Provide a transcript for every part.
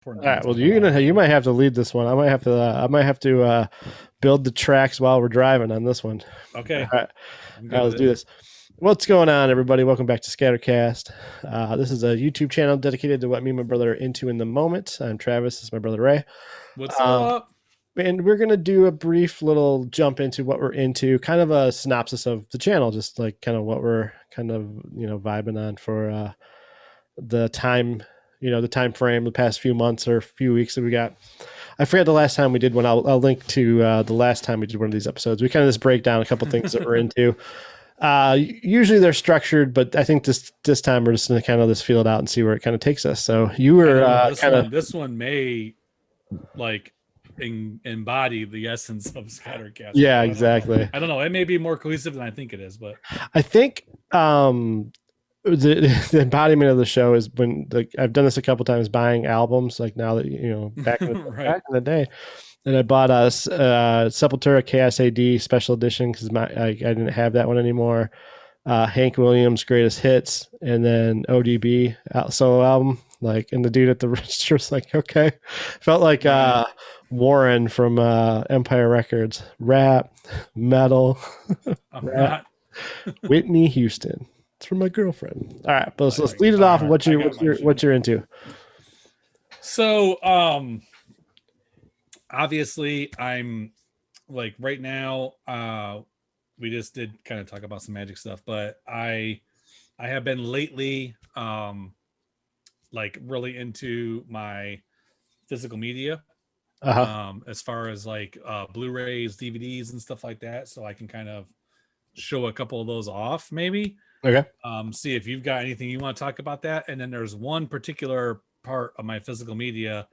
Important All thing right. to Well, talk about. you might have to lead this one. I might have to build the tracks while we're driving on this one. Okay, All right. I'm All good right, with let's it. do this. What's going on, everybody? Welcome back to Scattercast. This is a YouTube channel dedicated to what me and my brother are into in the moment. I'm Travis. This is my brother Ray. What's Uh, up? and we're gonna do a brief little jump into what we're into, kind of a synopsis of the channel, just like kind of what we're kind of vibing on for the time, the time frame, the past few months or few weeks that we got. I forget the last time we did one. I'll link to the last time we did one of these episodes. We kind of just break down a couple things that we're into. Usually they're structured, but I think this time we're just going to kind of just feel it out and see where it kind of takes us. So you were This one may like embody the essence of Scattercast. Yeah, exactly. I don't know. It may be more cohesive than I think it is, but I think the embodiment of the show is when I've done this a couple times, buying albums. Like now that back in right. back in the day, and I bought a Sepultura KSAD special edition because I didn't have that one anymore. Hank Williams Greatest Hits, and then ODB solo album. Like, and the dude at the register was like, okay, felt like Warren from Empire Records, rap, metal, rap. Whitney Houston. It's from my girlfriend. All right, but let's lead it off. What you're into? So, obviously, I'm like right now. We just did kind of talk about some magic stuff, but I have been lately, like really into my physical media. As far as like Blu-rays, DVDs, and stuff like that, so I can kind of show a couple of those off, maybe. Okay. See if you've got anything you want to talk about that. And then there's one particular part of my physical media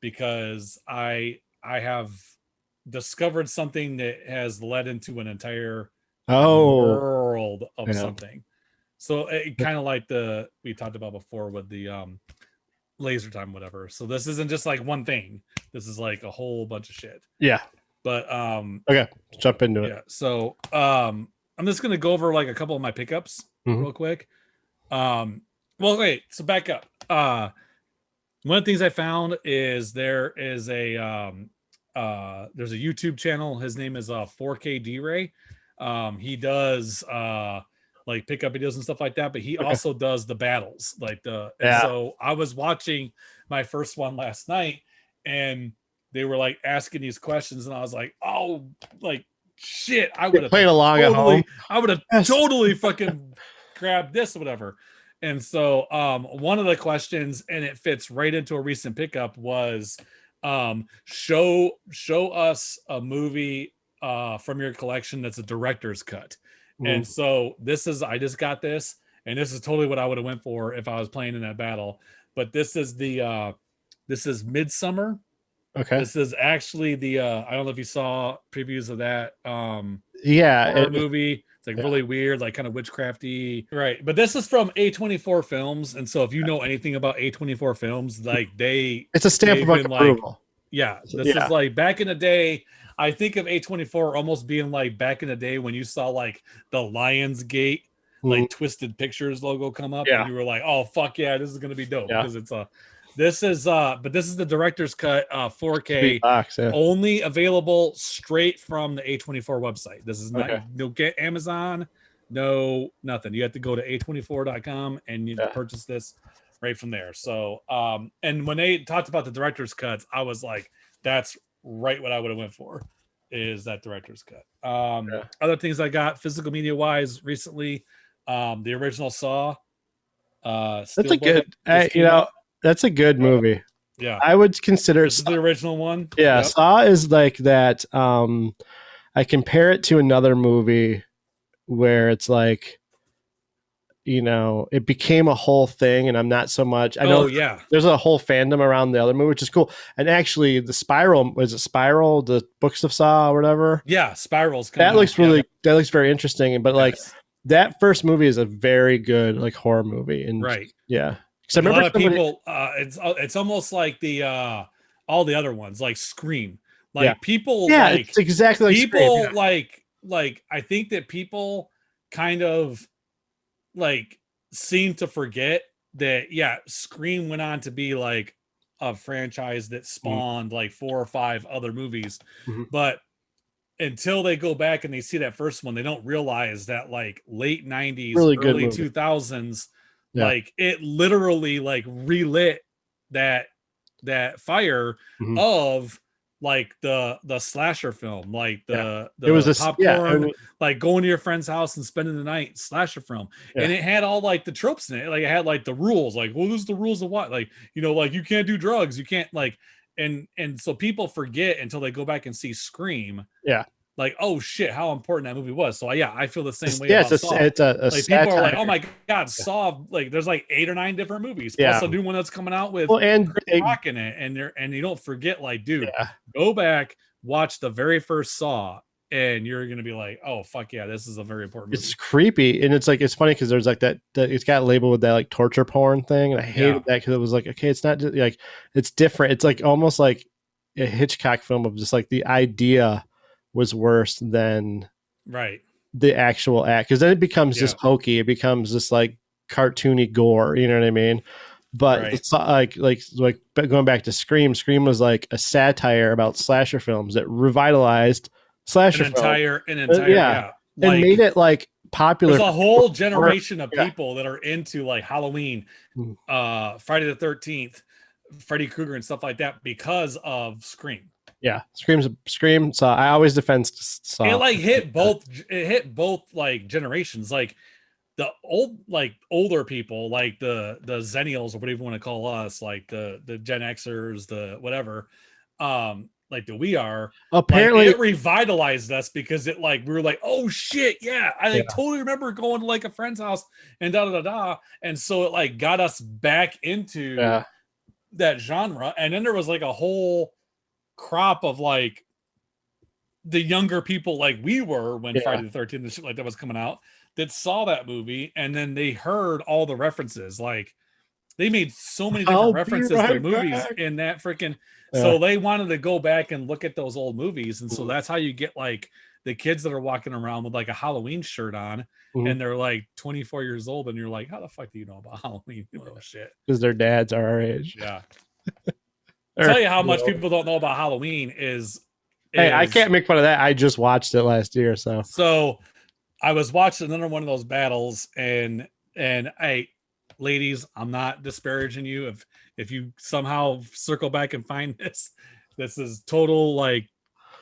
because I have discovered something that has led into an entire world of something. So it kind of like we talked about before with the laser time, whatever. So this isn't just like one thing. This is like a whole bunch of shit. Yeah. But okay, let's jump into it. Yeah. So I'm just gonna go over like a couple of my pickups real quick. Well, wait. So back up. One of the things I found is there's a YouTube channel. His name is 4K D-Ray. He does like pickup videos and stuff like that, but he also does the battles, like so I was watching my first one last night, and they were like asking these questions, and I was like, oh, like shit, I would have played along at home. I would have totally fucking grabbed this or whatever. And so one of the questions, and it fits right into a recent pickup, was show us a movie from your collection that's a director's cut. And so I just got this, and this is totally what I would have went for if I was playing in that battle. But this is this is Midsummer. Okay. This is actually I don't know if you saw previews of that movie. It's like really weird, like kind of witchcrafty. Right. But this is from A24 Films. And so if you know anything about A24 Films, like it's a stamp of approval. This is like back in the day. I think of A24 almost being like back in the day when you saw like the Lionsgate, like Twisted Pictures logo come up, and you were like, oh fuck yeah, this is gonna be dope. Because it's this is the director's cut 4K box, only available straight from the A24 website. This is not no get Amazon, no nothing. You have to go to A24.com and you purchase this right from there. So and when they talked about the director's cuts, I was like, that's right what I would have went for, is that director's cut. Other things I got physical media wise recently, the original Saw. That's a good that's a good movie. Yeah, I would consider this is the original one. Yeah, Saw is like that. I compare it to another movie where it's like, it became a whole thing, and I'm not so much. I know there's a whole fandom around the other movie, which is cool. And actually, the Spiral, the Books of Saw or whatever? Yeah, Spiral's that looks that looks very interesting. But like that first movie is a very good like horror movie, and yeah. So a lot of people, it's almost like the all the other ones, like Scream, like people, like it's exactly like people, Scream, like I think that people kind of like seem to forget that Scream went on to be like a franchise that spawned like 4 or 5 other movies. But until they go back and they see that first one, they don't realize that like late 90s, Really good early movie. 2000s, Yeah. like it literally like relit that fire of like the slasher film, like the It was a popcorn, like going to your friend's house and spending the night slasher film. And it had all like the tropes in it. Like it had like the rules, like, well, this is the rules of what, like, you know, like you can't do drugs, you can't like, and so people forget until they go back and see Scream. Yeah. Like, oh shit, how important that movie was. So yeah, I feel the same way about Saw. It's a like people are like, oh my god, Saw, like there's like 8 or 9 different movies, plus a new one that's coming out with Chris Rock in it, and you don't forget, like, dude, go back, watch the very first Saw, and you're gonna be like, oh fuck yeah, this is a very important movie. It's creepy, and it's like, it's funny because there's like that it's got labeled with that like torture porn thing, and I hated that because it was like, okay, it's not just like, it's different. It's like almost like a Hitchcock film of just like the idea was worse than the actual act, because then it becomes just hokey. It becomes just like cartoony gore, you know what I mean? But it's like going back to Scream was like a satire about slasher films that revitalized slasher an entire and made it like popular. There's a whole generation of people that are into like Halloween, Friday the 13th, Freddy Krueger and stuff like that because of Scream. Yeah, Scream. So I always defend Saw. It like hit both. It hit both like generations. Like the older people, like the Zennials or whatever you want to call us, like the Gen Xers, the whatever, like the we are. Apparently, like, it revitalized us because it like we were like, oh shit, yeah, I like totally remember going to like a friend's house and and so it like got us back into that genre, and then there was like a whole crop of like the younger people like we were when Friday the 13th and shit like that was coming out that saw that movie, and then they heard all the references. Like they made so many different references to movies in that freaking so they wanted to go back and look at those old movies, and so that's how you get like the kids that are walking around with like a Halloween shirt on and they're like 24 years old, and you're like, how the fuck do you know about Halloween? Oh shit, because their dads are our age. I'll tell you how much people don't know about Halloween is hey, I can't make fun of that. I just watched it last year. So I was watching another one of those battles, and hey, ladies, I'm not disparaging you. If you somehow circle back and find this is total like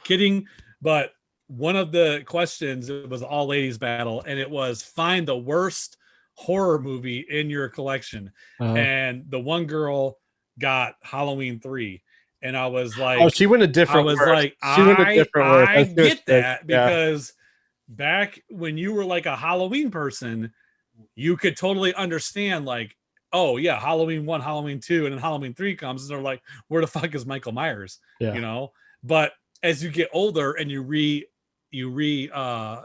kidding. But one of the questions, it was all ladies battle, and it was find the worst horror movie in your collection. And the one girl got Halloween 3. And I was like, oh, she went a different. I was like, I get that because back when you were like a Halloween person, you could totally understand like, oh yeah, Halloween 1, Halloween 2, and then Halloween 3 comes, and they're like, where the fuck is Michael Myers? You know. But as you get older and you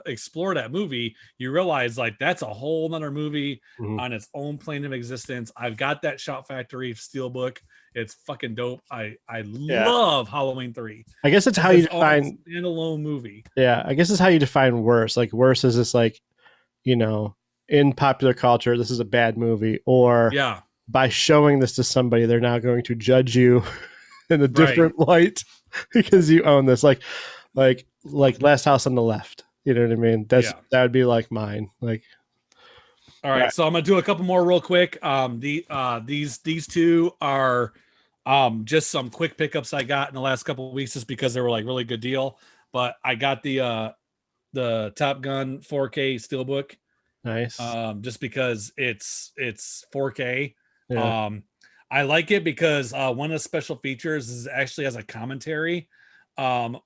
explore that movie, you realize like that's a whole nother movie on its own plane of existence. I've got that Shout Factory Steelbook. It's fucking dope. I love Halloween 3. I guess it's how you define standalone movie. Yeah, I guess it's how you define worse. Like worse is this like, you know, in popular culture, this is a bad movie, or by showing this to somebody, they're now going to judge you in a different light because you own this. Like Last House on the Left. You know what I mean? That would be like mine. Like, all right, so I'm gonna do a couple more real quick. These two are just some quick pickups I got in the last couple of weeks just because they were like really good deal. But I got the Top Gun 4K Steelbook. Nice. Just because it's 4K. I like it because one of the special features is actually has a commentary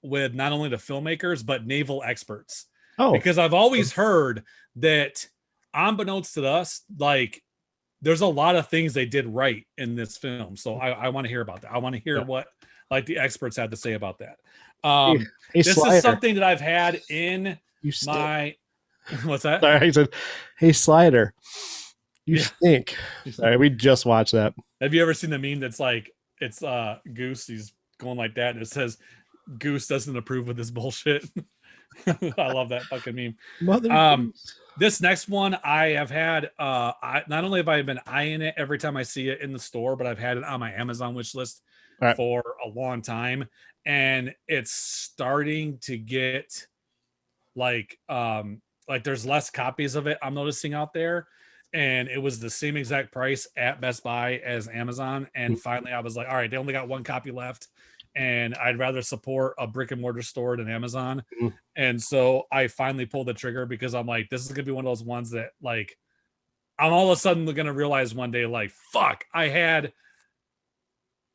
with not only the filmmakers but naval experts. Because I've always heard that, unbeknownst to us, like there's a lot of things they did right in this film. So I want to hear about that. I want to hear what like the experts had to say about that. This is something that I've had in my. What's that? Sorry, he said, "Hey, Slider, you stink." Sorry, we just watched that. Have you ever seen the meme that's like it's Goose? He's going like that, and it says, "Goose doesn't approve of this bullshit." I love that fucking meme. Mother This next one I have had not only have I been eyeing it every time I see it in the store, but I've had it on my Amazon wish list for a long time, and it's starting to get like there's less copies of it I'm noticing out there, and it was the same exact price at Best Buy as Amazon, and finally I was like, all right, they only got one copy left, and I'd rather support a brick and mortar store than Amazon. And so I finally pulled the trigger because I'm like, this is gonna be one of those ones that like I'm all of a sudden gonna realize one day, like, fuck, I had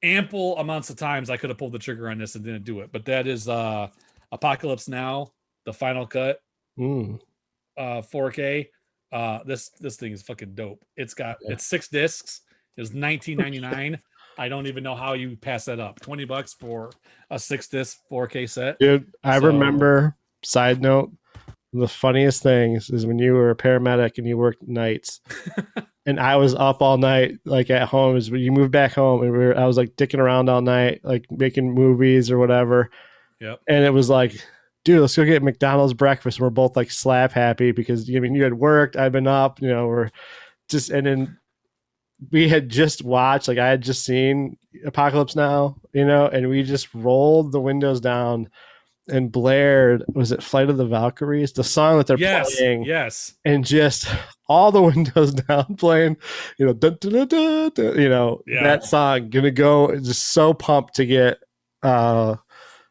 ample amounts of times I could have pulled the trigger on this and didn't do it. But that is Apocalypse Now, the final cut, 4K. This thing is fucking dope. It's 6 discs. It was $19.99. I don't even know how you pass that up. $20 for a 6 disc 4K set. Dude, I remember, side note, the funniest things is when you were a paramedic and you worked nights and I was up all night, like at home, is when you moved back home and I was like dicking around all night, like making movies or whatever. Yep. And it was like, dude, let's go get McDonald's breakfast. And we're both like slap happy because I mean, you had worked, I've been up, we're just, and then we had just watched, like I had just seen Apocalypse Now, and we just rolled the windows down and blared, was it Flight of the Valkyries, the song that they're playing? Yes. And just all the windows down playing, dun, dun, dun, dun, dun, that song, gonna go, just so pumped to get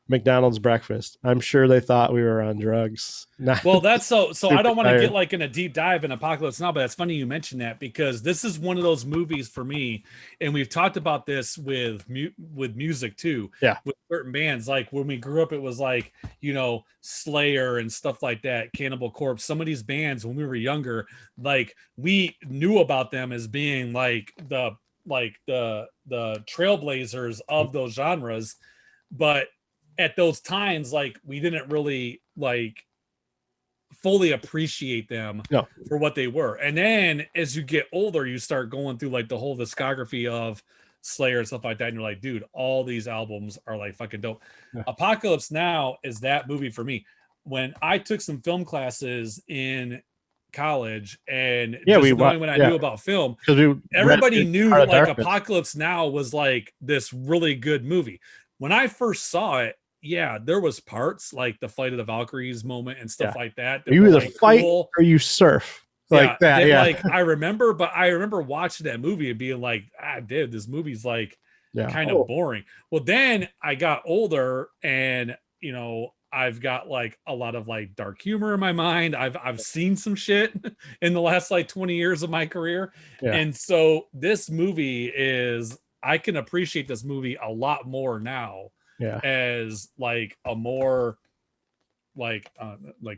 McDonald's breakfast. I'm sure they thought we were on drugs. Well, that's so I don't want to get like in a deep dive in Apocalypse Now, but it's funny you mentioned that because this is one of those movies for me, and we've talked about this with music too. Yeah, with certain bands, like when we grew up, it was like Slayer and stuff like that, Cannibal Corpse. Some of these bands when we were younger, like we knew about them as being like the trailblazers of those genres, but at those times, like we didn't really like fully appreciate them for what they were. And then as you get older, you start going through like the whole discography of Slayer and stuff like that, and you're like, dude, all these albums are like fucking dope. Apocalypse Now is that movie for me. When I took some film classes in college, and when I knew about film, everybody knew like Apocalypse Now was like this really good movie. When I first saw it, there was parts like the Flight of the Valkyries moment and stuff like that. You either fight or you surf like that. Like I remember watching that movie and being like, dude, this movie's like kind of boring. Well, then I got older, and I've got like a lot of like dark humor in my mind. I've seen some shit in the last like 20 years of my career, and so this movie I can appreciate this movie a lot more now. As like a more like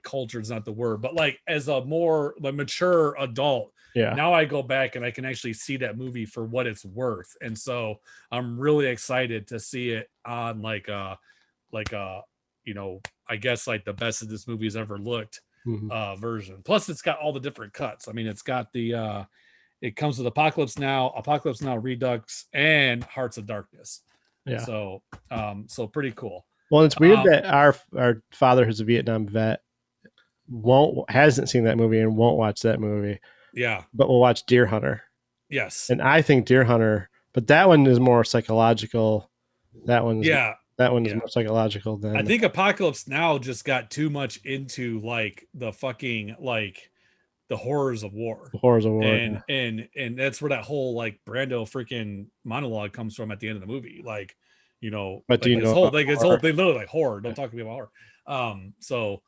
culture is not the word, but like as a more like mature adult. Now I go back and I can actually see that movie for what it's worth, and so I'm really excited to see it on I guess like the best of this movie's ever looked version. Plus, it's got all the different cuts. I mean, it's got the it comes with Apocalypse Now Redux, and Hearts of Darkness. So pretty cool. Well, it's weird that our father, who's a Vietnam vet, hasn't seen that movie and won't watch that movie. But we'll watch Deer Hunter. Yes. And I think Deer Hunter, but that one is more psychological. That one is more psychological than I think Apocalypse Now just got too much into like the fucking like the horrors of war. And that's where that whole like Brando freaking monologue comes from at the end of the movie. Like, but they literally like horror. Don't talk to me about horror. So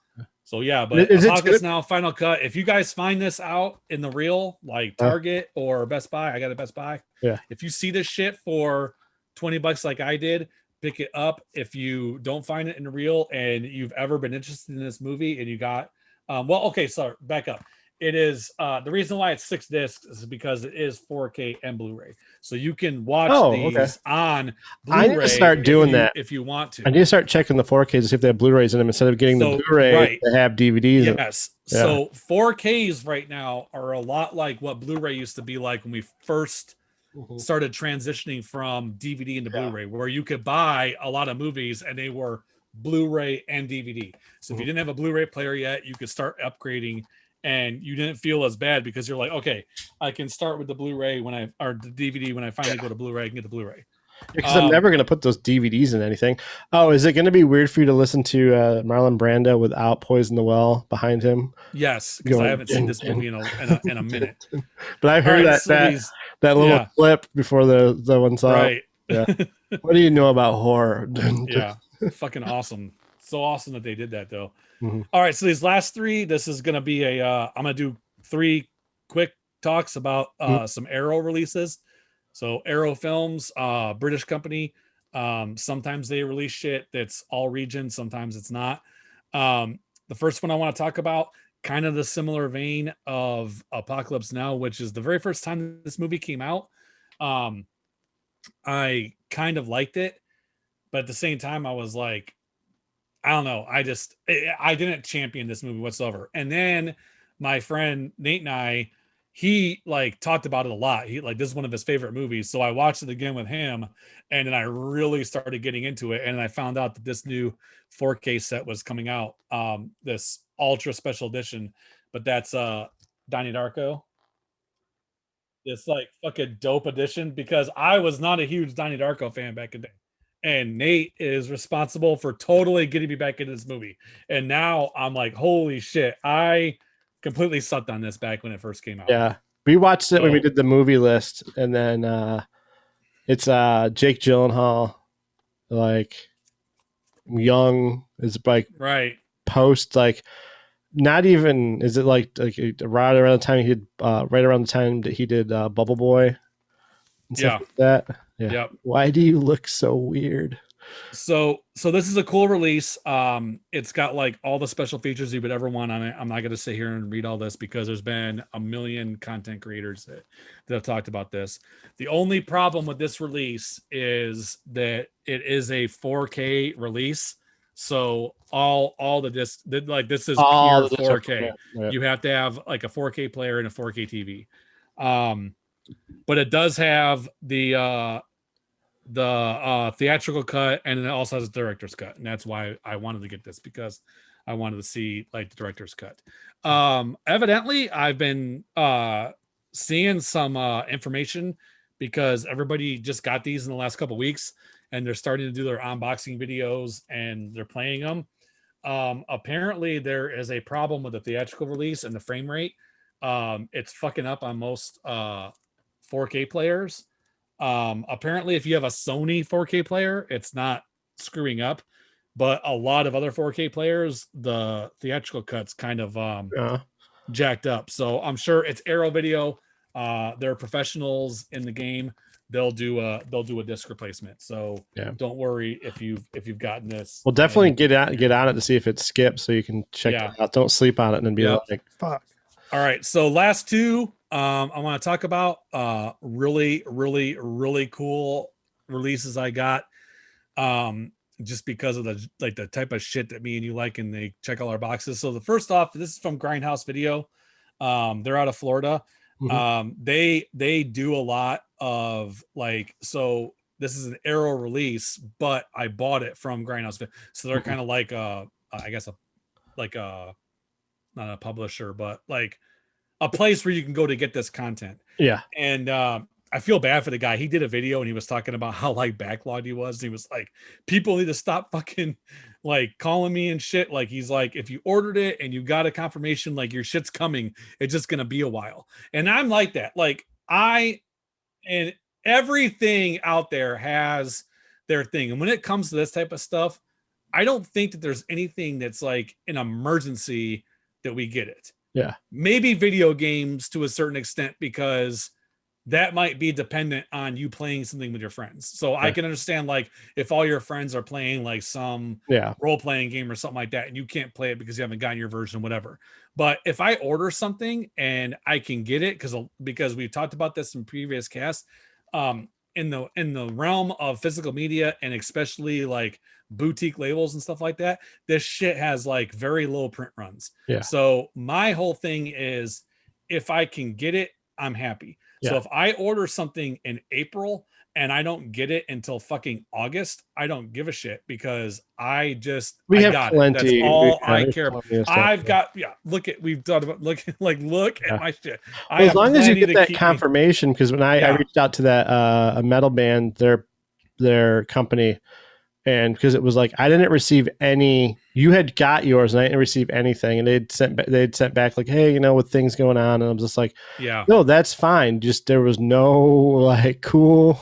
yeah, but Apocalypse Now Final Cut. If you guys find this out in the real, like Target or Best Buy, I got a Best Buy. If you see this shit for $20 like I did, pick it up. If you don't find it in the real and you've ever been interested in this movie and you got back up. It is the reason why it's 6 discs is because it is 4K and Blu-ray, so you can watch these on Blu-ray. I need to start doing that if you want to. I need to start checking the 4Ks to see if they have Blu-rays in them instead of getting the Blu-ray to have DVDs. Yes. So 4Ks right now are a lot like what Blu-ray used to be like when we first started transitioning from DVD into Blu-ray, where you could buy a lot of movies and they were Blu-ray and DVD. So if you didn't have a Blu-ray player yet, you could start upgrading, and you didn't feel as bad because you're like, okay, I can start with the Blu-ray or the DVD when I finally go to Blu-ray. I can get the Blu-ray. Because I'm never going to put those DVDs in anything. Oh, is it going to be weird for you to listen to Marlon Brando without Poison the Well behind him? Yes, because I haven't seen this movie in a minute. But I heard that little clip before the one song. Right. Yeah. What do you know about horror? Yeah. Fucking awesome. So awesome that they did that, though. All right, so these last three, this is going to be I'm going to do 3 quick talks about some Arrow releases. So Arrow Films, British company. Sometimes they release shit that's all regions, sometimes it's not. The first one I want to talk about, kind of the similar vein of Apocalypse Now, which is the very first time this movie came out. I kind of liked it, but at the same time, I was like, I don't know. I didn't champion this movie whatsoever. And then my friend Nate and I, he like talked about it a lot. He like, this is one of his favorite movies. So I watched it again with him, and then I really started getting into it. And I found out that this new 4K set was coming out, this ultra special edition, but that's Donnie Darko. This like fucking dope edition, because I was not a huge Donnie Darko fan back in the day. And Nate is responsible for totally getting me back into this movie. And now I'm like, holy shit, I completely sucked on this back when it first came out. Yeah. We watched it when we did the movie list, and then it's Jake Gyllenhaal, like young, is like right post, like not even, is it like right around the time he did right around the time that he did Bubble Boy and stuff like that. Yeah. Yep. Why do you look so weird? So this is a cool release. It's got like all the special features you would ever want on it. I'm not going to sit here and read all this because there's been a million content creators that have talked about this. The only problem with this release is that it is a 4K release. So all the discs, like this is pure 4K. Yeah. You have to have like a 4K player and a 4K TV. But it does have the theatrical cut, and it also has a director's cut, and that's why I wanted to get this, because I wanted to see like the director's cut. Evidently I've been seeing some information, because everybody just got these in the last couple weeks, and they're starting to do their unboxing videos and they're playing them. Apparently there is a problem with the theatrical release and the frame rate. It's fucking up on most 4K players. Apparently if you have a Sony 4K player, it's not screwing up, but a lot of other 4K players, the theatrical cuts kind of jacked up. So I'm sure it's Arrow Video. They're professionals in the game. They'll do a disc replacement. So don't worry if you've gotten this. Well, definitely get on it to see if it skips, so you can check it out. Don't sleep on it and then be like, fuck. All right. So last two, I want to talk about really, really, really cool releases I got. Just because of the type of shit that me and you like, and they check all our boxes. So the first off, this is from Grindhouse Video. They're out of Florida. They do a lot of like, so this is an Arrow release, but I bought it from Grindhouse Video. So they're kind of like I guess not a publisher, but like a place where you can go to get this content. Yeah. And I feel bad for the guy. He did a video and he was talking about how like backlogged he was. He was like, people need to stop fucking like calling me and shit. Like, he's like, if you ordered it and you got a confirmation, like your shit's coming, it's just going to be a while. And I'm like that. Like and everything out there has their thing. And when it comes to this type of stuff, I don't think that there's anything that's like an emergency that we get it. Yeah. Maybe video games to a certain extent, because that might be dependent on you playing something with your friends. So I can understand, like, if all your friends are playing like some role-playing game or something like that, and you can't play it because you haven't gotten your version, whatever. But if I order something and I can get it, because we've talked about this in previous casts, in the realm of physical media, and especially like boutique labels and stuff like that, this shit has like very low print runs. Yeah. So my whole thing is, if I can get it, I'm happy. Yeah. So if I order something in April and I don't get it until fucking August, I don't give a shit because I have got it. That's all I there's care about. plenty of stuff, I've got we've done about look at my shit. I Well, as have long as you plenty get to that keep me. confirmation, because when I reached out to that a metal band, their company, and because it was like I didn't receive any. You had got yours, and I didn't receive anything, and they'd sent back like, hey, with things going on, and I'm just like, Yeah, no, that's fine. Just there was no like cool,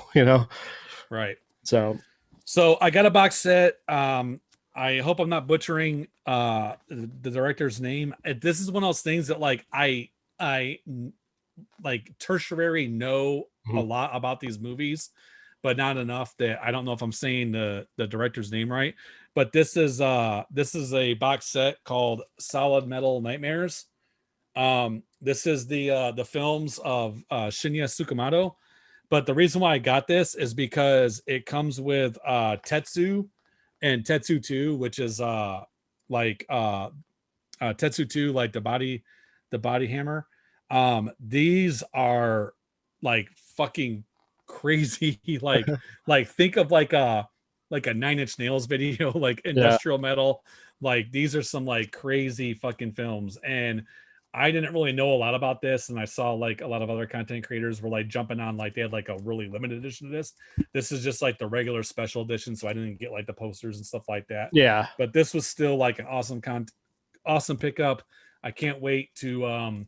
right. So I got a box set. I hope I'm not butchering the director's name. This is one of those things that like I like tertiary know a lot about these movies, but not enough that I don't know if I'm saying the director's name right. But this is a box set called Solid Metal Nightmares. This is the films of Shinya Tsukamoto. But the reason why I got this is because it comes with Tetsu and Tetsu 2, which is Tetsu 2, like the body hammer. These are like fucking crazy, like think of like a 9 Inch Nails video, like yeah, industrial metal. Like these are some like crazy fucking films. And I didn't really know a lot about this, and I saw like a lot of other content creators were like jumping on, like they had like a really limited edition of this. This is just like the regular special edition, so I didn't get like the posters and stuff like that. yeah. But this was still like an awesome pickup. I can't wait to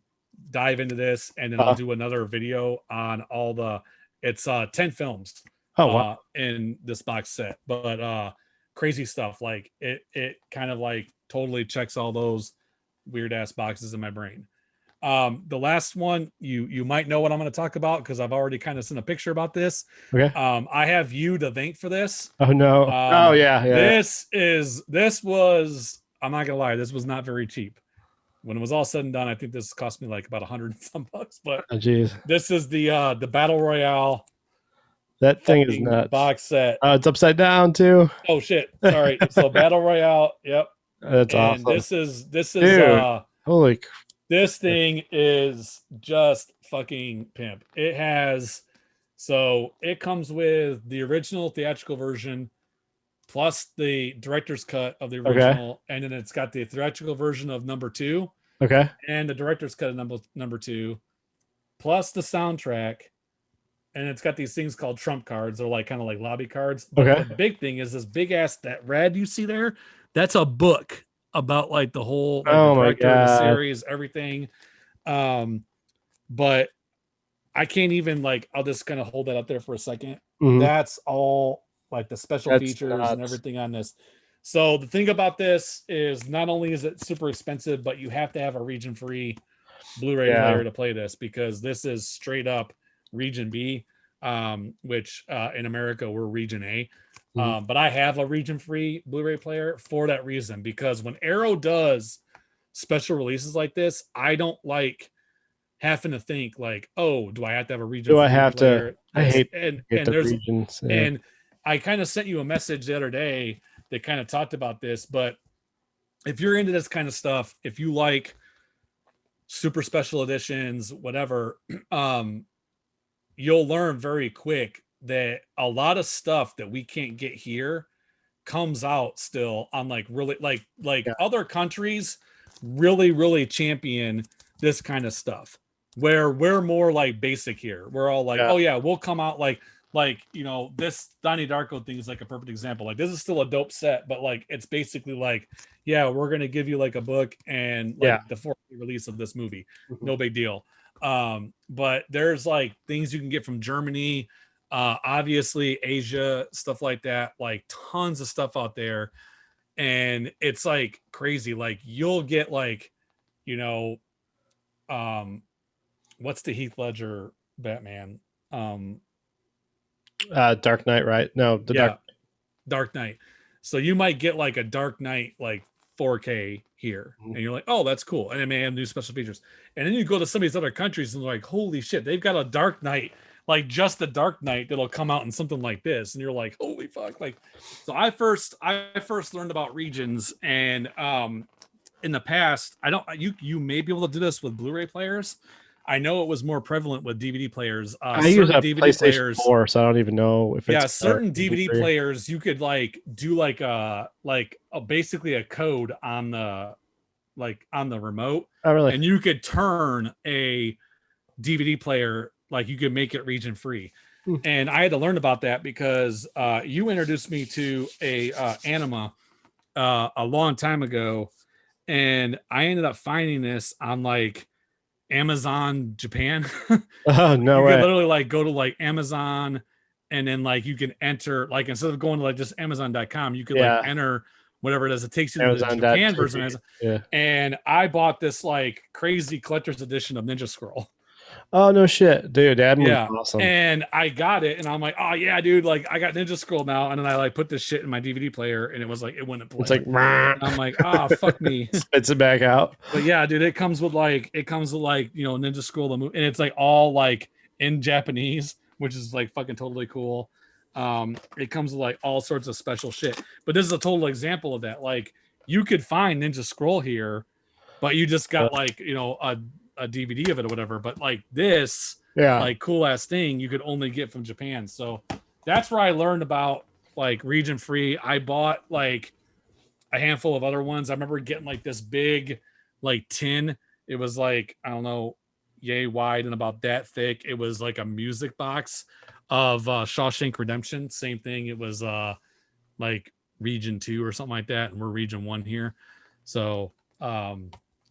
dive into this, and then I'll do another video on all the. It's 10 films Oh wow. in this box set, but crazy stuff. Like it kind of like totally checks all those weird ass boxes in my brain. The last one, you might know what I'm going to talk about because I've already kind of sent a picture about this. Okay. I have you to thank for this. Oh no. Oh yeah. This was, I'm not gonna lie, this was not very cheap. When it was all said and done, I think this cost me like about 100 and some bucks. But this is the Battle Royale. That thing is nuts. Box set. Oh, it's upside down too. Oh shit! Sorry. So Battle Royale. Yep. That's and awesome. This is Dude, holy. This thing is just fucking pimp. It comes with the original theatrical version plus the director's cut of the original, and then it's got the theatrical version of number 2. Okay. And the director's cut of number 2, plus the soundtrack. And it's got these things called trump cards, or like kind of like lobby cards. But the big thing is this big ass, that red you see there, that's a book about like the whole like the director of the series, everything. But I can't even like, I'll just kind of hold that up there for a second. That's all like the special features and everything on this. So the thing about this is not only is it super expensive, but you have to have a region free Blu-ray player to play this, because this is straight up region B, which in America we're region A. But I have a region free Blu-ray player for that reason, because when Arrow does special releases like this, I don't like having to think like, oh, do I have to have a region do free I have player? to I hate and there's regions, and I kind of sent you a message the other day that kind of talked about this. But if you're into this kind of stuff, if you like super special editions, whatever, you'll learn very quick that a lot of stuff that we can't get here comes out still on like really like other countries really champion this kind of stuff, where we're more like basic here. We're all like, oh yeah, we'll come out like this Donnie Darko thing is like a perfect example. Like this is still a dope set, but like it's basically like, yeah, we're gonna give you like a book and like the 4K release of this movie. No big deal. But there's like things you can get from Germany, obviously Asia, stuff like that, like tons of stuff out there. And it's like crazy. Like you'll get like, what's the Heath Ledger Batman? Dark Knight, right? No, Dark Knight. So you might get like a Dark Knight like 4K here, and you're like, oh, that's cool, and it may have new special features. And then you go to some of these other countries and they're like, holy shit, they've got a Dark Knight, like just the Dark Knight that'll come out in something like this, and you're like, holy fuck. Like, so I first learned about regions, and in the past, you may be able to do this with Blu-ray players. I know it was more prevalent with DVD players. I use a DVD PlayStation players, 4, so I don't even know if it's certain DVD players you could like do like a basically a code on the remote. Oh, really? And you could turn a DVD player, like you could make it region free. And I had to learn about that because you introduced me to a anima a long time ago, and I ended up finding this on like Amazon Japan. Oh, no You way. could literally like go to like Amazon, and then like you can enter, like instead of going to like just Amazon.com, you could like enter whatever it is. It takes you to the Japan version. Yeah. And I bought this like crazy collector's edition of Ninja Scroll. Oh, no shit, dude. That was awesome. And I got it, and I'm like, oh yeah, dude, like I got Ninja Scroll now. And then I like put this shit in my DVD player, and it was like it wouldn't play. It's like, I'm like, oh fuck me. Spits it back out. But yeah, dude, it comes with Ninja Scroll the movie, and it's like all like in Japanese, which is like fucking totally cool. It comes with like all sorts of special shit. But this is a total example of that. Like you could find Ninja Scroll here, but you just got like a DVD of it or whatever. But like this, like cool ass thing, you could only get from Japan. So that's where I learned about like region free. I bought like a handful of other ones. I remember getting like this big like tin. It was like, I don't know, yay wide and about that thick. It was like a music box of Shawshank Redemption. Same thing. It was like region 2 or something like that, and we're region 1 here. So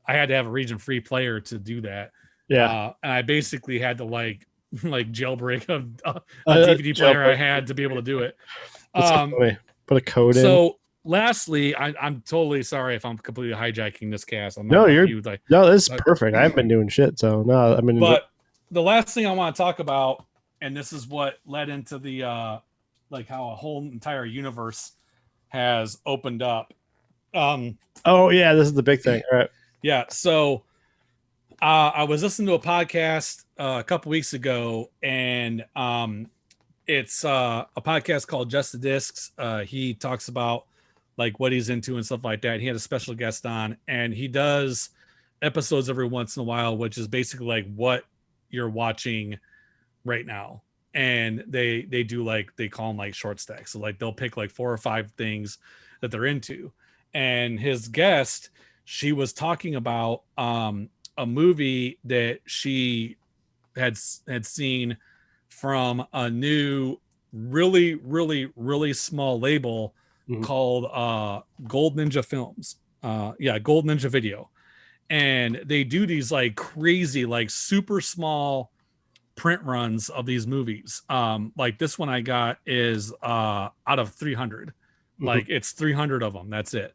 I had to have a region free player to do that. And I basically had to like jailbreak a DVD player I had to be able to do it. Put a code in. So lastly, I'm totally sorry if I'm completely hijacking this cast. No, this is perfect. I haven't been doing shit, so no. But the last thing I want to talk about, and this is what led into the like how a whole entire universe has opened up. Oh yeah, this is the big thing. All right. Yeah. So I was listening to a podcast a couple weeks ago, and it's a podcast called Just the Discs. He talks about like what he's into and stuff like that. He had a special guest on, and he does episodes every once in a while, which is basically like what you're watching right now. And they do like, they call them like short stacks. So like they'll pick like 4 or 5 things that they're into. And his guest, she was talking about a movie that she had seen from a new really, really, really small label called Gold Ninja Films. Gold Ninja Video. And they do these like crazy, like super small print runs of these movies. Like this one I got is out of 300. Like it's 300 of them. That's it.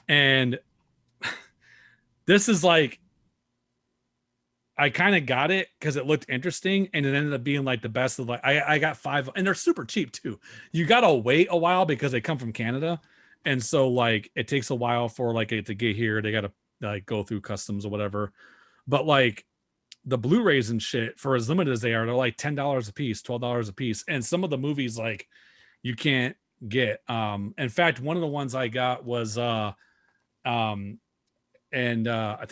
And this is like, I kind of got it because it looked interesting, and it ended up being like the best of like I got 5, and they're super cheap too. You gotta wait a while because they come from Canada, and so like it takes a while for like it to get here. They gotta like go through customs or whatever. But like the Blu-rays and shit, for as limited as they are, they're like $10 a piece, $12 a piece, and some of the movies like you can't get. In fact, one of the ones I got was I think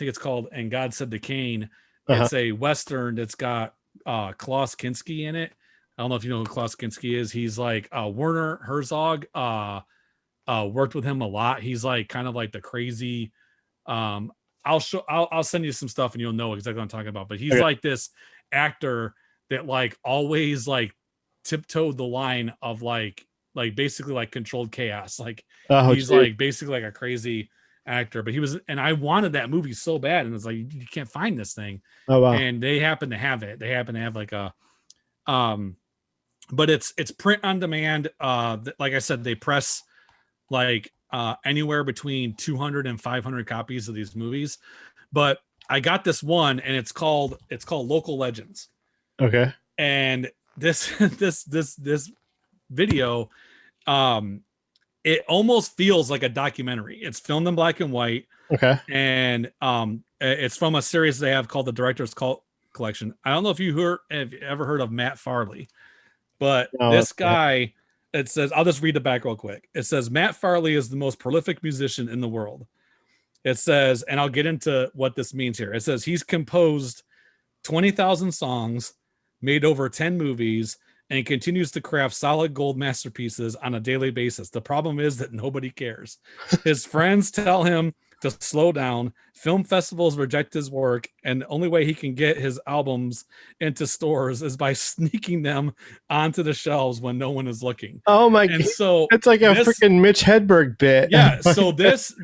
it's called And God Said to Cain. It's a Western that's got Klaus Kinski in it. I don't know if you know who Klaus Kinski is. He's like Werner Herzog worked with him a lot. He's like kind of like the crazy I'll send you some stuff and you'll know exactly what I'm talking about. But he's like this actor that like always like tiptoed the line of like basically like controlled chaos. Like he's like basically like a crazy actor, but he was, and I wanted that movie so bad, and it's like you can't find this thing. Oh wow. And they happen to have it. They happen to have like a but it's print on demand. Like I said, they press like anywhere between 200 and 500 copies of these movies. But I got this one, and it's called Local Legends. Okay. And this video, it almost feels like a documentary. It's filmed in black and white. Okay. And it's from a series they have called the Director's Cult Collection. I don't know if have ever heard of Matt Farley, but this guy, it says, I'll just read the back real quick. It says, Matt Farley is the most prolific musician in the world. It says, and I'll get into what this means here. It says he's composed 20,000 songs, made over 10 movies, and continues to craft solid gold masterpieces on a daily basis. The problem is that nobody cares. His friends tell him to slow down. Film festivals reject his work, and the only way he can get his albums into stores is by sneaking them onto the shelves when no one is looking. Oh my And god. so It's like a freaking Mitch Hedberg bit. Yeah, so this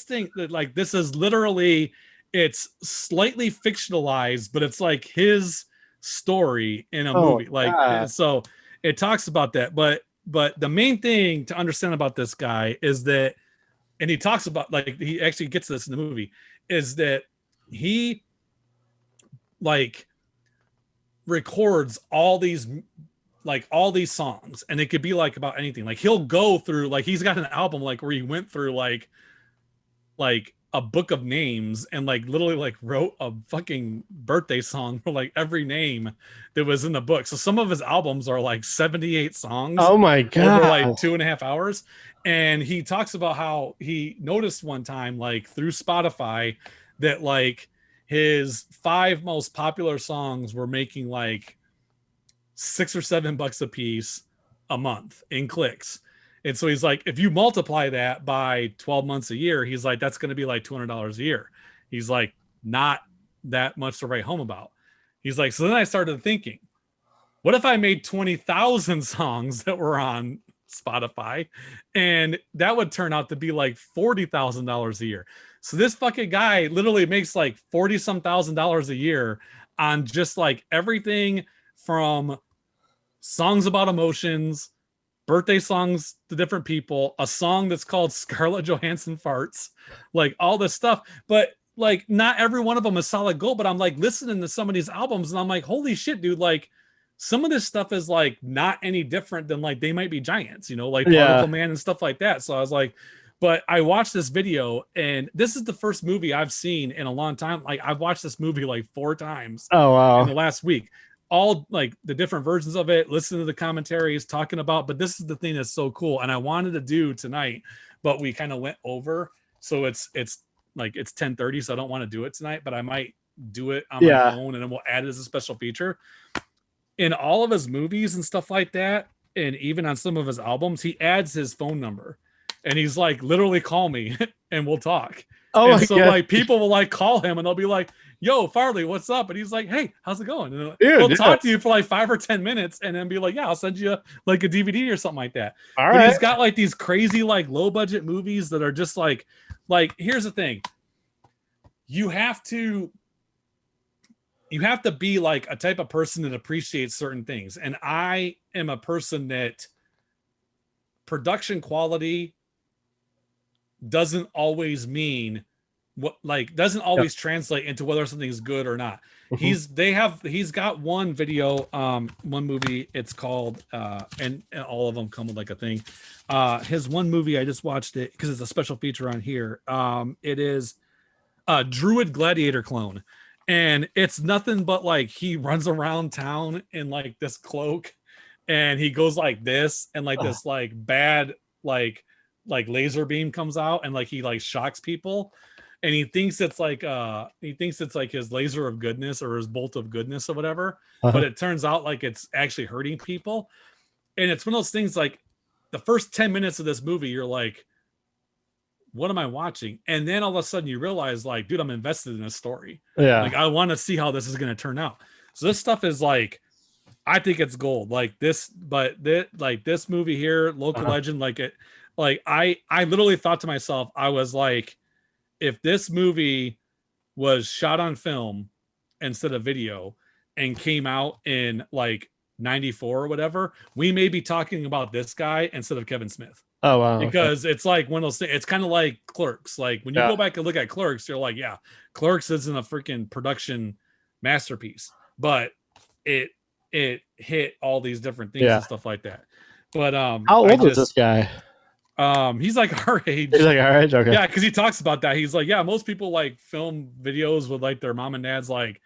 thing that like this is literally, it's slightly fictionalized, but it's like his story in a movie. Like so it talks about that, but the main thing to understand about this guy is that, and he talks about, like, he actually gets this in the movie, is that he like records all these songs, and it could be like about anything. Like he'll go through, like he's got an album like where he went through like a book of names and like literally like wrote a fucking birthday song for like every name that was in the book. So some of his albums are like 78 songs. Oh my god. Over like 2.5 hours. And he talks about how he noticed one time, like through Spotify, that like his 5 most popular songs were making like $6 or $7 a piece a month in clicks. And so he's like, if you multiply that by 12 months a year, he's like, that's going to be like $200 a year. He's like, not that much to write home about. He's like, so then I started thinking, what if I made 20,000 songs that were on Spotify, and that would turn out to be like $40,000 a year. So this fucking guy literally makes like 40 some $1,000 a year on just like everything from songs about emotions, birthday songs to different people, a song that's called Scarlett Johansson Farts, like all this stuff. But like not every one of them is solid gold, but I'm like listening to some of these albums and I'm like, holy shit, dude, like some of this stuff is like not any different than like They Might Be Giants, you know, like Particle Man and stuff like that. So I was like, but I watched this video, and this is the first movie I've seen in a long time. Like I've watched this movie like 4 times in the last week. All like the different versions of it, listen to the commentaries talking about, but this is the thing that's so cool. And I wanted to do tonight, but we kind of went over. So it's like, it's 10:30. So I don't want to do it tonight, but I might do it on my own, and then we'll add it as a special feature. In all of his movies and stuff like that, and even on some of his albums, he adds his phone number, and he's like, literally call me and we'll talk. Oh, and so God. Like people will like call him and they'll be like, yo, Farley, what's up? And he's like, hey, how's it going? And he'll talk to you for like 5 or 10 minutes and then be like, yeah, I'll send you like a DVD or something like that. But he's got like these crazy like low budget movies that are just like here's the thing. You have to be like a type of person that appreciates certain things. And I am a person that production quality doesn't always mean what, like, doesn't always translate into whether something is good or not. Mm-hmm. He's got one video, one movie, it's called, and all of them come with like a thing. His one movie, I just watched it because it's a special feature on here. It is a Druid Gladiator clone. And it's nothing but like he runs around town in like this cloak, and he goes like this, and like this like bad like laser beam comes out, and like he like shocks people, and he thinks it's like his laser of goodness or his bolt of goodness or whatever. But it turns out like it's actually hurting people. And it's one of those things, like the first 10 minutes of this movie, you're like, what am I watching? And then all of a sudden you realize, like, dude, I'm invested in this story. Yeah. Like, I want to see how this is going to turn out. So this stuff is like, I think it's gold. Like this, but this movie here, Local Legend, like it, like I literally thought to myself, I was like, if this movie was shot on film instead of video and came out in like 94 or whatever, we may be talking about this guy instead of Kevin Smith. Oh, wow. Because it's like one of those things. It's kind of like Clerks. Like when you go back and look at Clerks, you're like, yeah, Clerks isn't a freaking production masterpiece, but it hit all these different things and stuff like that. But how old is this guy? He's like our age. He's like our age. Okay. Yeah, because he talks about that. He's like, yeah, most people like film videos with like their mom and dad's like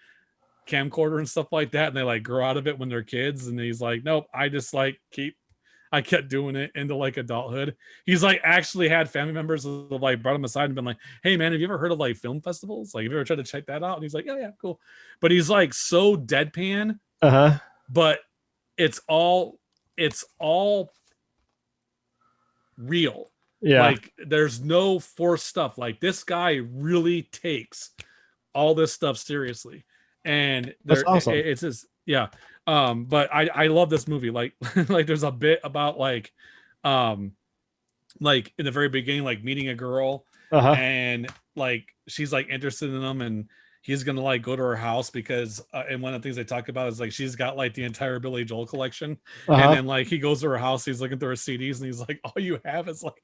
camcorder and stuff like that, and they like grow out of it when they're kids. And he's like, nope, I just like keep I kept doing it into like adulthood. He's like actually had family members that like brought him aside and been like, "Hey man, have you ever heard of like film festivals? Like, have you ever tried to check that out?" And he's like, "Yeah, cool." But he's like so deadpan, but it's all real. Yeah. Like, there's no forced stuff. Like, this guy really takes all this stuff seriously, and That's awesome. it's just but I love this movie. Like like there's a bit about like in the very beginning, like meeting a girl, and like she's like interested in him, and he's gonna like go to her house because and one of the things they talk about is like she's got like the entire Billy Joel collection, and then like he goes to her house, he's looking through her CDs, and he's like, all you have is like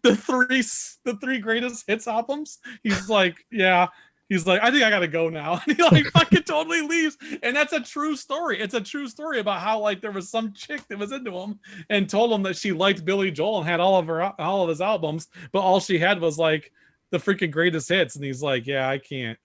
the three greatest hits albums. He's like, yeah. He's like, I think I gotta go now. And he like fucking totally leaves. And that's a true story. It's a true story about how like there was some chick that was into him and told him that she liked Billy Joel and had all of his albums, but all she had was like the freaking greatest hits. And he's like, yeah, I can't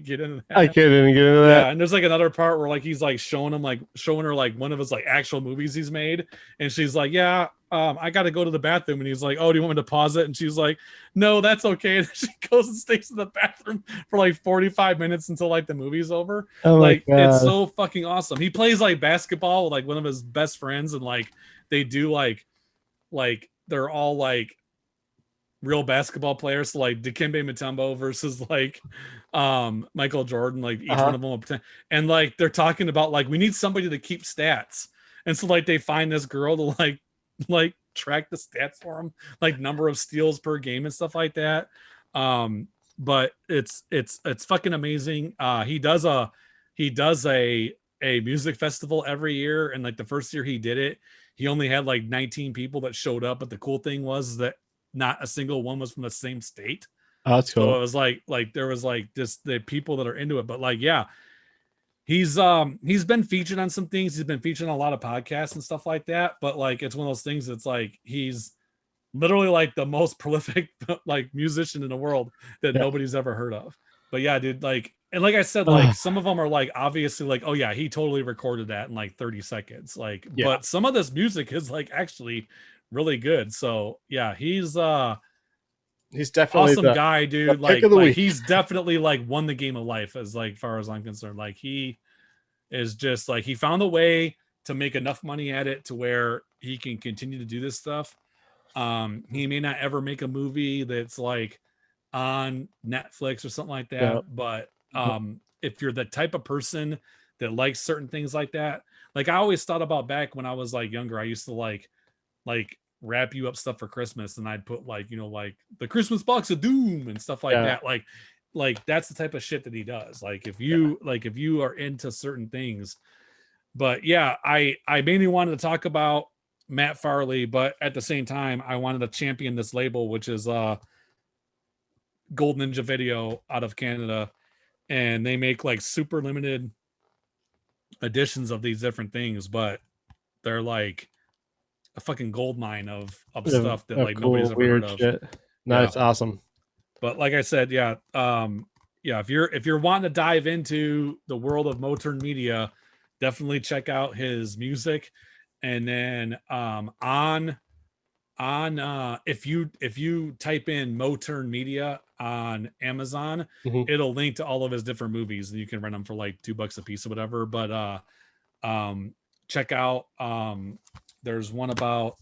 get into that. I can't even get into that. Yeah, and there's like another part where like he's like showing her like one of his like actual movies he's made, and she's like, yeah, I got to go to the bathroom, and he's like, oh, do you want me to pause it? And she's like, no, that's okay. And she goes and stays in the bathroom for like 45 minutes until like the movie's over. Oh like it's so fucking awesome. He plays like basketball with like one of his best friends, and like they do like they're all like real basketball players, so like Dikembe Mutombo versus like Michael Jordan, like each one of them, and like they're talking about like we need somebody to keep stats, and so like they find this girl to like track the stats for them, like number of steals per game and stuff like that. But it's fucking amazing. He does a music festival every year, and like the first year he did it, he only had like 19 people that showed up, but the cool thing was that not a single one was from the same state. Oh, that's cool. So it was like there was like just the people that are into it. But like, yeah, he's been featured on some things. He's been featured on a lot of podcasts and stuff like that. But like, it's one of those things that's like he's literally like the most prolific like musician in the world that nobody's ever heard of. But yeah, dude, like, and like I said, like some of them are like obviously like, oh yeah, he totally recorded that in like 30 seconds. Like, but some of this music is like actually really good. So yeah, he's definitely awesome guy, dude. Like he's definitely like won the game of life as like far as I'm concerned. Like he is just like he found a way to make enough money at it to where he can continue to do this stuff. He may not ever make a movie that's like on Netflix or something like that, but if you're the type of person that likes certain things like that, like I always thought about back when I was like younger, I used to like wrap you up stuff for Christmas, and I'd put like, you know, like the Christmas box of doom and stuff like that. Like that's the type of shit that he does. Like if you are into certain things. But yeah, I mainly wanted to talk about Matt Farley, but at the same time I wanted to champion this label, which is Gold Ninja Video out of Canada, and they make like super limited editions of these different things, but they're like a fucking gold mine of stuff that like cool, nobody's ever heard of. Shit. No, it's awesome. But like I said, yeah, if you're wanting to dive into the world of Moturn Media, definitely check out his music. And then if you type in Moturn Media on Amazon, it'll link to all of his different movies, and you can rent them for like $2 a piece or whatever. But check out there's one about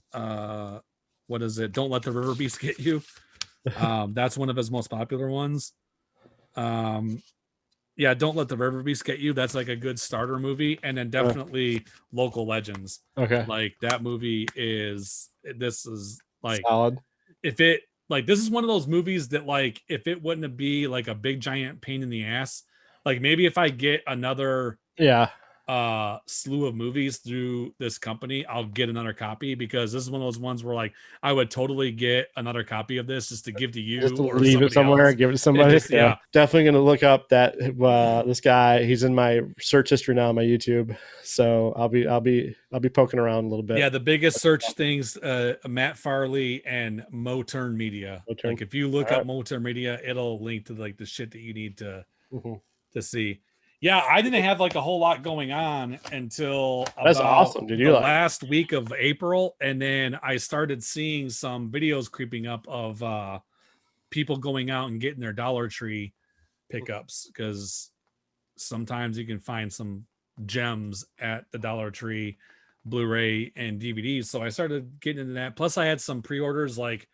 what is it? Don't Let the River Beast Get You. That's one of his most popular ones. Yeah, Don't Let the River Beast Get You. That's like a good starter movie. And then definitely Local Legends. Okay. Like that movie is like solid. If it like this is one of those movies that like if it wouldn't be like a big giant pain in the ass, like maybe if I get another slew of movies through this company, I'll get another copy, because this is one of those ones where like I would totally get another copy of this just to give to you, just to or leave it somewhere, give it to somebody. Definitely gonna look up that this guy. He's in my search history now on my YouTube, so I'll be poking around a little bit. Yeah, the biggest search things, Matt Farley and Moturn Media. Like if you look up Moturn Media, it'll link to like the shit that you need to see. Yeah, I didn't have like a whole lot going on until That's about awesome, dude. the You like last week of April, and then I started seeing some videos creeping up of people going out and getting their Dollar Tree pickups, because sometimes you can find some gems at the Dollar Tree, Blu-ray and DVDs. So I started getting into that. Plus, I had some pre-orders like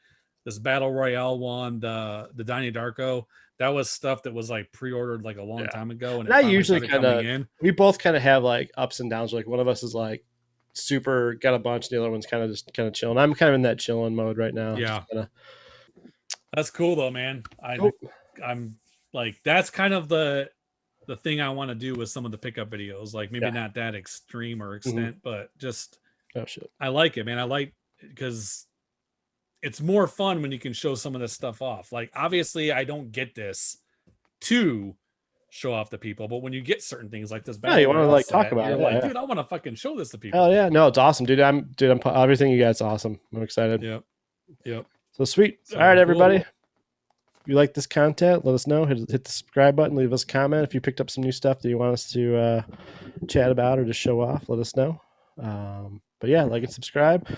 this Battle Royale one, the Donnie Darko. That was stuff that was like pre-ordered like a long time ago, and and it I finally usually started kind coming of in. we both kind of have like ups and downs. Like one of us is like super got a bunch, the other one's kind of just kind of chilling. I'm kind of in that chilling mode right now. Yeah, Kinda, that's cool though, man. cool. I'm like, that's kind of the thing I want to do with some of the pickup videos. Like maybe Yeah. not that extreme or Mm-hmm. extent, but just Oh shit. I like it, man. I like, because it's more fun when you can show some of this stuff off. Like obviously I don't get this to show off to people, but when you get certain things like this Yeah, Battle you want to Royale like talk set, about you're it. like, Yeah. dude, I want to fucking show this to people. Hell yeah. No, it's awesome, dude. I'm everything you guys awesome. I'm excited. Yep. So sweet. So, all right, everybody. cool. If you like this content, let us know. Hit the subscribe button. Leave us a comment. If you picked up some new stuff that you want us to chat about or just show off, let us know. But yeah, like and subscribe. We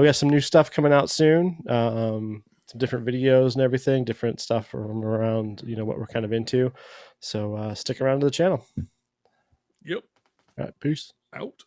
got some new stuff coming out soon. Some different videos and everything, different stuff from around, what we're kind of into. So stick around to the channel. Yep. All right, peace. Out.